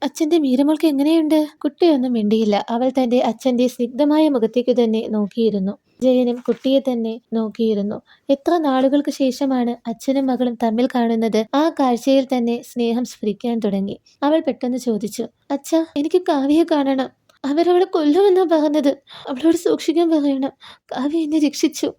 അച്ഛന്റെ മീരമോൾക്ക് എങ്ങനെയുണ്ട്? കുട്ടിയൊന്നും മിണ്ടിയില്ല. അവൾ തന്റെ അച്ഛന്റെ സ്നിഗ്ധമായ മുഖത്തേക്ക് തന്നെ നോക്കിയിരുന്നു. ജയനും കുട്ടിയെ തന്നെ നോക്കിയിരുന്നു. എത്ര നാളുകൾക്ക് ശേഷമാണ് അച്ഛനും മകളും തമ്മിൽ കാണുന്നത്. ആ കാഴ്ചയിൽ തന്നെ സ്നേഹം സ്ഫുരിക്കാൻ തുടങ്ങി. അവൾ പെട്ടെന്ന് ചോദിച്ചു, അച്ഛാ, എനിക്ക് കാവ്യയെ കാണണം. അവരവളെ കൊല്ലുമെന്നാ പറഞ്ഞത്. അവളോട് സൂക്ഷിക്കാൻ പറയണം. കാവ്യ എന്നെ രക്ഷിച്ചു,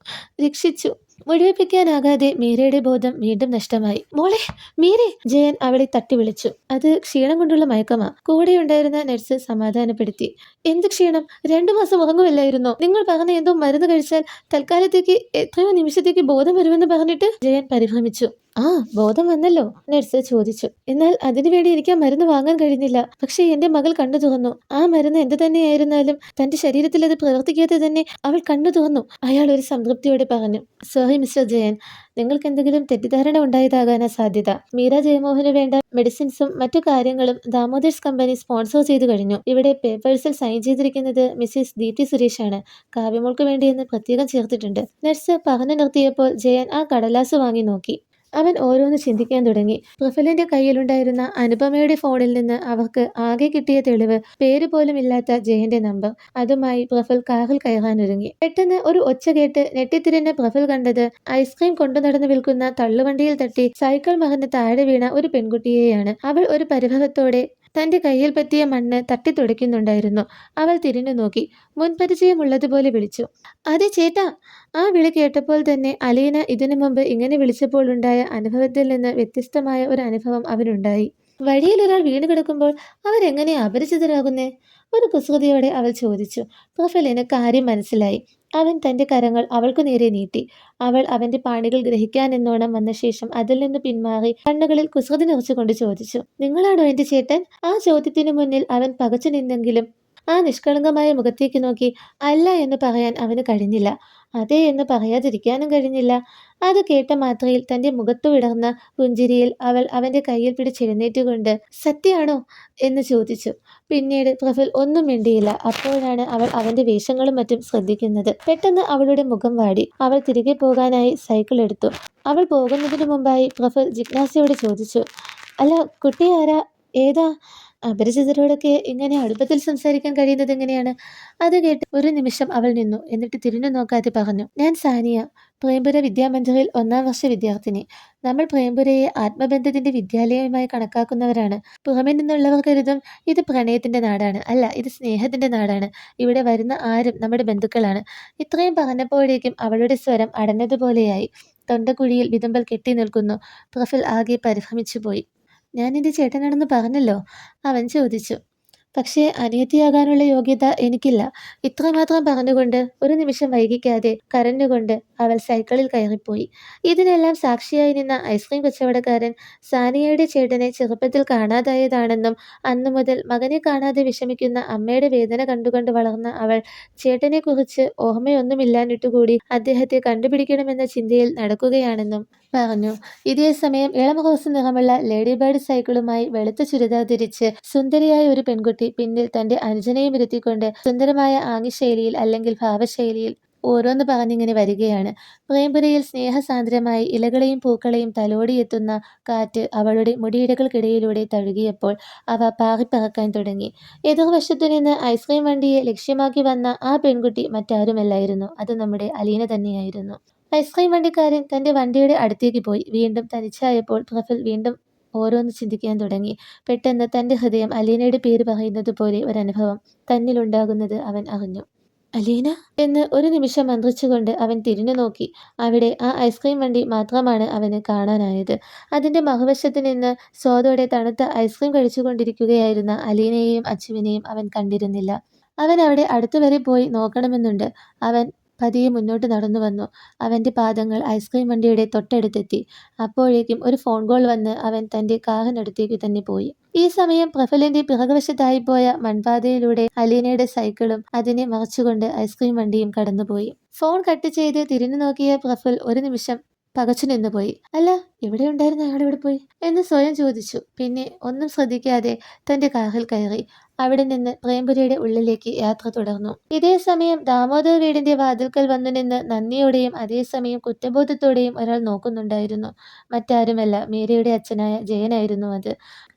രക്ഷിച്ചു. മുഴുവിപ്പിക്കാനാകാതെ മീരയുടെ ബോധം വീണ്ടും നഷ്ടമായി. മോളെ, മീരെ! ജയൻ അവളെ തട്ടി വിളിച്ചു. അത് ക്ഷീണം കൊണ്ടുള്ള മയക്കമാ. കൂടെയുണ്ടായിരുന്ന നഴ്സ് സമാധാനപ്പെടുത്തി. എന്ത് ക്ഷീണം? 2 മാസം ഉറങ്ങുമല്ലായിരുന്നോ? നിങ്ങൾ പറഞ്ഞ എന്തോ മരുന്ന് കഴിച്ചാൽ തൽക്കാലത്തേക്ക് എത്രയോ നിമിഷത്തേക്ക് ബോധം വരുമെന്ന് പറഞ്ഞിട്ട് ജയൻ പരിഭ്രമിച്ചു. ആ, ബോധം വന്നല്ലോ, നഴ്സ് ചോദിച്ചു. എന്നാൽ അതിനുവേണ്ടി എനിക്ക് ആ മരുന്ന് വാങ്ങാൻ കഴിഞ്ഞില്ല. പക്ഷേ എന്റെ മകൾ കണ്ണു തുറന്നു. ആ മരുന്ന് എന്ത് തന്നെയായിരുന്നാലും തന്റെ ശരീരത്തിൽ അത് പ്രവർത്തിക്കാതെ തന്നെ അവൾ കണ്ണു തുറന്നു. അയാൾ ഒരു സംതൃപ്തിയോടെ പറഞ്ഞു. സോറി മിസ്റ്റർ ജയൻ, നിങ്ങൾക്ക് എന്തെങ്കിലും തെറ്റിദ്ധാരണ ഉണ്ടായതാകാനാ സാധ്യത. മീര ജയമോഹന് വേണ്ട മെഡിസിൻസും മറ്റു കാര്യങ്ങളും ദാമോദർസ് കമ്പനി സ്പോൺസർ ചെയ്തു കഴിഞ്ഞു. ഇവിടെ പേപ്പേഴ്സിൽ സൈൻ ചെയ്തിരിക്കുന്നത് മിസ്സിസ് ദീപ്തി സുരേഷ് ആണ്. കാവ്യമോൾക്ക് വേണ്ടിയെന്ന് പ്രത്യേകം ചേർത്തിട്ടുണ്ട്. നഴ്സ് പറഞ്ഞു നിർത്തിയപ്പോൾ ജയൻ ആ കടലാസ് വാങ്ങി നോക്കി. അവൻ ഓരോന്ന് ചിന്തിക്കാൻ തുടങ്ങി. പ്രഫുലിന്റെ കയ്യിലുണ്ടായിരുന്ന അനുപമയുടെ ഫോണിൽ നിന്ന് അവർക്ക് ആകെ കിട്ടിയ തെളിവ് പേര് പോലും ഇല്ലാത്ത ജയന്റെ നമ്പർ. അതുമായി പ്രഫുൽ കാറിൽ കയറാനൊരുങ്ങി. പെട്ടെന്ന് ഒരു ഒച്ച കേട്ട് ഞെട്ടിത്തിരിഞ്ഞ പ്രഫുൽ കണ്ടത് ഐസ്ക്രീം കൊണ്ടു നടന്നു വിൽക്കുന്ന തള്ളുവണ്ടിയിൽ തട്ടി സൈക്കിൾ മറിഞ്ഞ് താഴെ വീണ ഒരു പെൺകുട്ടിയെയാണ്. അവൾ ഒരു പരിഭവത്തോടെ തന്റെ കയ്യിൽ പറ്റിയ മണ്ണ് തട്ടി തുടയ്ക്കുന്നുണ്ടായിരുന്നു. അവൾ തിരിഞ്ഞു നോക്കി. മുൻപരിചയമുള്ളതുപോലെ വിളിച്ചു, അതെ ചേട്ടാ. ആ വിളി കേട്ടപ്പോൾ തന്നെ അലീന ഇതിനു മുമ്പ് ഇങ്ങനെ വിളിച്ചപ്പോൾ ഉണ്ടായ അനുഭവത്തിൽ നിന്ന് വ്യത്യസ്തമായ ഒരു അനുഭവം അവനുണ്ടായി. വഴിയിൽ ഒരാൾ വീണ് കിടക്കുമ്പോൾ അവരെങ്ങനെയാ അപരിചിതരാകുന്നേ? ഒരു കുസൃതിയോടെ അവൾ ചോദിച്ചു. പ്രഫുലിന് കാര്യം മനസ്സിലായി. അവൻ തന്റെ കരങ്ങൾ അവൾക്കു നേരെ നീട്ടി. അവൾ അവന്റെ പാണികൾ ഗ്രഹിക്കാനെന്നോണം വന്ന ശേഷം അതിൽ നിന്ന് പിന്മാറി കണ്ണുകളിൽ കുസൃതി നിറച്ചുകൊണ്ട് ചോദിച്ചു, നിങ്ങളാണോ എന്റെ ചേട്ടൻ? ആ ചോദ്യത്തിനു മുന്നിൽ അവൻ പകച്ചു നിന്നെങ്കിലും ആ നിഷ്കളങ്കമായ മുഖത്തേക്ക് നോക്കി അല്ല എന്ന് പറയാൻ അവന് കഴിഞ്ഞില്ല. അതെ എന്ന് പറയാതിരിക്കാനും കഴിഞ്ഞില്ല. അത് കേട്ട മാത്രയിൽ തന്റെ മുഖത്തു വിടർന്ന പുഞ്ചിരിയിൽ അവൾ അവന്റെ കയ്യിൽ പിടിച്ചെഴുന്നേറ്റുകൊണ്ട് സത്യമാണോ എന്ന് ചോദിച്ചു. പിന്നീട് പ്രഫുൽ ഒന്നും മിണ്ടിയില്ല. അപ്പോഴാണ് അവൾ അവന്റെ വേഷങ്ങളും മറ്റും ശ്രദ്ധിക്കുന്നത്. പെട്ടെന്ന് അവളുടെ മുഖം വാടി. അവൾ തിരികെ പോകാനായി സൈക്കിൾ എടുത്തു. അവൾ പോകുന്നതിനു മുമ്പായി പ്രഫുൽ ജിജ്ഞാസയോട് ചോദിച്ചു, അല്ല, കുട്ടി ആരാ? ഏതാ? അപരിചിതരോടൊക്കെ ഇങ്ങനെ അടുപ്പത്തിൽ സംസാരിക്കാൻ കഴിയുന്നത് എങ്ങനെയാണ്? അത് കേട്ട് ഒരു നിമിഷം അവൾ നിന്നു. എന്നിട്ട് തിരിഞ്ഞു നോക്കാതെ പറഞ്ഞു, ഞാൻ സാനിയ, പ്രേംപുര വിദ്യാമന്ദിറിൽ 1ാം വർഷ വിദ്യാർത്ഥിനി. നമ്മൾ പ്രേംപുരയെ ആത്മബന്ധത്തിന്റെ വിദ്യാലയമായി കണക്കാക്കുന്നവരാണ്. പുറമെ നിന്നുള്ളവർ കരുതും ഇത് പ്രണയത്തിന്റെ നാടാണ്. അല്ല, ഇത് സ്നേഹത്തിന്റെ നാടാണ്. ഇവിടെ വരുന്ന ആരും നമ്മുടെ ബന്ധുക്കളാണ്. ഇത്രയും പറഞ്ഞപ്പോഴേക്കും അവളുടെ സ്വരം അടഞ്ഞതുപോലെയായി. തൊണ്ടക്കുഴിയിൽ വിതുമ്പൽ കെട്ടി നിൽക്കുന്നു. പ്രഫുൽ ആകെ പരിഭ്രമിച്ചു പോയി. ഞാൻ നിന്റെ ചേട്ടനാണെന്ന് പറഞ്ഞല്ലോ, അവൻ ചോദിച്ചു. പക്ഷേ അനിയത്തിയാകാനുള്ള യോഗ്യത എനിക്കില്ല. ഇത്രമാത്രം പറഞ്ഞുകൊണ്ട് ഒരു നിമിഷം വൈകിക്കാതെ കരഞ്ഞുകൊണ്ട് അവൾ സൈക്കിളിൽ കയറിപ്പോയി. ഇതിനെല്ലാം സാക്ഷിയായി നിന്ന ഐസ്ക്രീം കച്ചവടക്കാരൻ സാനിയയുടെ ചേട്ടനെ ചെറുപ്പത്തിൽ കാണാതായതാണെന്നും അന്നു മുതൽ മകനെ കാണാതെ വിഷമിക്കുന്ന അമ്മയുടെ വേദന കണ്ടുകൊണ്ട് വളർന്ന അവൾ ചേട്ടനെക്കുറിച്ച് ഓർമ്മയൊന്നുമില്ലാഞ്ഞിട്ടുകൂടി അദ്ദേഹത്തെ കണ്ടുപിടിക്കണമെന്ന ചിന്തയിൽ നടക്കുകയാണെന്നും പറഞ്ഞു. ഇതേ സമയം ഇളം റോസ് നിറമുള്ള ലേഡി ബേർഡ് സൈക്കിളുമായി വെളുത്ത ചുരിദാർ ധരിച്ച് സുന്ദരിയായ ഒരു പെൺകുട്ടി പിന്നിൽ തന്റെ അനുജനെയും ഇരുത്തിക്കൊണ്ട് സുന്ദരമായ ആംഗ്യശൈലിയിൽ അല്ലെങ്കിൽ ഭാവശൈലിയിൽ ഓരോന്ന് പറഞ്ഞിങ്ങനെ വരികയാണ്. പ്രേംപുരയിൽ സ്നേഹസാന്ദ്രമായി ഇലകളെയും പൂക്കളെയും തലോടിയെത്തുന്ന കാറ്റ് അവളുടെ മുടിയിഴകൾക്കിടയിലൂടെ തഴുകിയപ്പോൾ അവ പാറിപ്പറക്കാൻ തുടങ്ങി. എതിർവശത്തു നിന്ന് ഐസ്ക്രീം വണ്ടിയെ ലക്ഷ്യമാക്കി വന്ന ആ പെൺകുട്ടി മറ്റാരുമല്ലായിരുന്നു. അത് നമ്മുടെ അലീന തന്നെയായിരുന്നു. ഐസ്ക്രീം വണ്ടിക്കാരൻ തന്റെ വണ്ടിയുടെ അടുത്തേക്ക് പോയി. വീണ്ടും തനിച്ചായപ്പോൾ പ്രഫുൽ വീണ്ടും ഓരോന്ന് ചിന്തിക്കാൻ തുടങ്ങി. പെട്ടെന്ന് തന്റെ ഹൃദയം അലീനയുടെ പേര് പറയുന്നത് പോലെ ഒരനുഭവം തന്നിലുണ്ടാകുന്നത് അവൻ അറിഞ്ഞു. അലീന എന്ന് ഒരു നിമിഷം മന്ത്രിച്ചുകൊണ്ട് അവൻ തിരിഞ്ഞു നോക്കി. അവിടെ ആ ഐസ്ക്രീം വണ്ടി മാത്രമാണ് അവന് കാണാനായത്. അതിന്റെ മറുവശത്ത് നിന്ന് സ്വാദോടെ തണുത്ത ഐസ്ക്രീം കഴിച്ചുകൊണ്ടിരിക്കുകയായിരുന്ന അലീനയെയും അച്ചുവിനെയും അവൻ കണ്ടിരുന്നില്ല. അവൻ അവിടെ അടുത്തുവരെ പോയി നോക്കണമെന്നുണ്ട്. അവൻ പതിയെ മുന്നോട്ട് നടന്നു വന്നു. അവന്റെ പാദങ്ങൾ ഐസ്ക്രീം വണ്ടിയുടെ തൊട്ടടുത്തെത്തി. അപ്പോഴേക്കും ഒരു ഫോൺ കോൾ വന്ന് അവൻ തന്റെ കാറിനടുത്തേക്ക് തന്നെ പോയി. ഈ സമയം പ്രഫുലിന്റെ പിറകുവശത്തായിപ്പോയ മൺപാതയിലൂടെ അലീനയുടെ സൈക്കിളും അതിനെ മറച്ചുകൊണ്ട് ഐസ്ക്രീം വണ്ടിയും കടന്നുപോയി. ഫോൺ കട്ട് ചെയ്ത് തിരിഞ്ഞു നോക്കിയ പ്രഫുൽ ഒരു നിമിഷം പകച്ചു നിന്നുപോയി. അല്ല, ഇവിടെ ഉണ്ടായിരുന്ന അയാൾ എവിടെ പോയി എന്ന് സ്വയം ചോദിച്ചു. പിന്നെ ഒന്നും ശ്രദ്ധിക്കാതെ തന്റെ കാറിൽ കയറി. അവിടെ നിന്ന് പ്രേംപുരയുടെ ഉള്ളിലേക്ക് യാത്ര തുടർന്നു. ഇതേ സമയം ദാമോദർ വീടിന്റെ വാതിൽക്കൽ വന്നു നിന്ന് നന്ദിയോടെയും അതേസമയം കുറ്റബോധത്തോടെയും ഒരാൾ നോക്കുന്നുണ്ടായിരുന്നു. മറ്റാരുമല്ല, മീരയുടെ അച്ഛനായ ജയനായിരുന്നു അത്.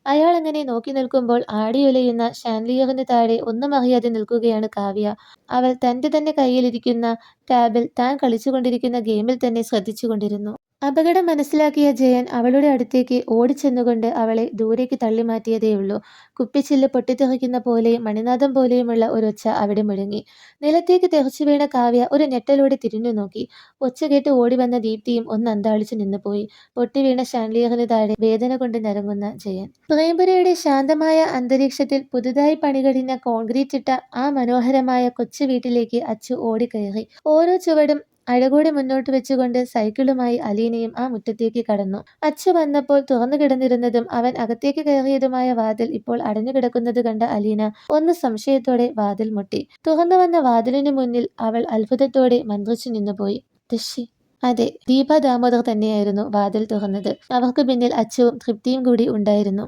അയാൾ അങ്ങനെ നോക്കി നിൽക്കുമ്പോൾ ആടിയുലയുന്ന ഷാൻലിയറിന് താഴെ ഒന്നും അറിയാതെ നിൽക്കുകയാണ് കാവ്യ. അവൾ തന്റെ തന്നെ കയ്യിലിരിക്കുന്ന ടാബിൽ താൻ കളിച്ചുകൊണ്ടിരിക്കുന്ന ഗെയിമിൽ തന്നെ ശ്രദ്ധിച്ചുകൊണ്ടിരുന്നു. അപകടം മനസ്സിലാക്കിയ ജയൻ അവളുടെ അടുത്തേക്ക് ഓടിച്ചെന്നുകൊണ്ട് അവളെ ദൂരേക്ക് തള്ളിമാറ്റിയതേയുള്ളൂ. കുപ്പിച്ചില്ല് പൊട്ടിത്തെറിക്കുന്ന പോലെയും മണിനാദം പോലെയുമുള്ള ഒരൊച്ച അവിടെ മുഴങ്ങി. നിലത്തേക്ക് തെറിച്ചു വീണ കാവ്യ ഒരു ഞെട്ടലോടെ തിരിഞ്ഞു നോക്കി. ഒച്ച കേട്ട് ഓടിവന്ന ദീപ്തിയും ഒന്ന് അന്താളിച്ചു നിന്നുപോയി. പൊട്ടിവീണ ഷാൻലിയറിന് താഴെ വേദന കൊണ്ട് നരങ്ങുന്ന ജയൻ. പ്രേംപുരയുടെ ശാന്തമായ അന്തരീക്ഷത്തിൽ പുതുതായി പണികഴിഞ്ഞ കോൺക്രീറ്റ് ഇട്ട ആ മനോഹരമായ കൊച്ചു വീട്ടിലേക്ക് അച്ചു ഓടിക്കയറി. ഓരോ ചുവടും അഴകോടെ മുന്നോട്ട് വെച്ചുകൊണ്ട് സൈക്കിളുമായി അലീനയും ആ മുറ്റത്തേക്ക് കടന്നു. അച്ചു വന്നപ്പോൾ തുറന്നു കിടന്നിരുന്നതും അവൻ അകത്തേക്ക് കയറിയതുമായ വാതിൽ ഇപ്പോൾ അടഞ്ഞു കിടക്കുന്നത് കണ്ട അലീന ഒന്ന് സംശയത്തോടെ വാതിൽ മുട്ടി. തുറന്നു വന്ന വാതിലിനു മുന്നിൽ അവൾ അത്ഭുതത്തോടെ മന്ത്രിച്ചു നിന്നുപോയി. ഋഷി! അതെ, ദീപ ദാമോദർ തന്നെയായിരുന്നു വാതിൽ തുറന്നത്. അവർക്ക് പിന്നിൽ അച്ചുവും തൃപ്തിയും കൂടി ഉണ്ടായിരുന്നു.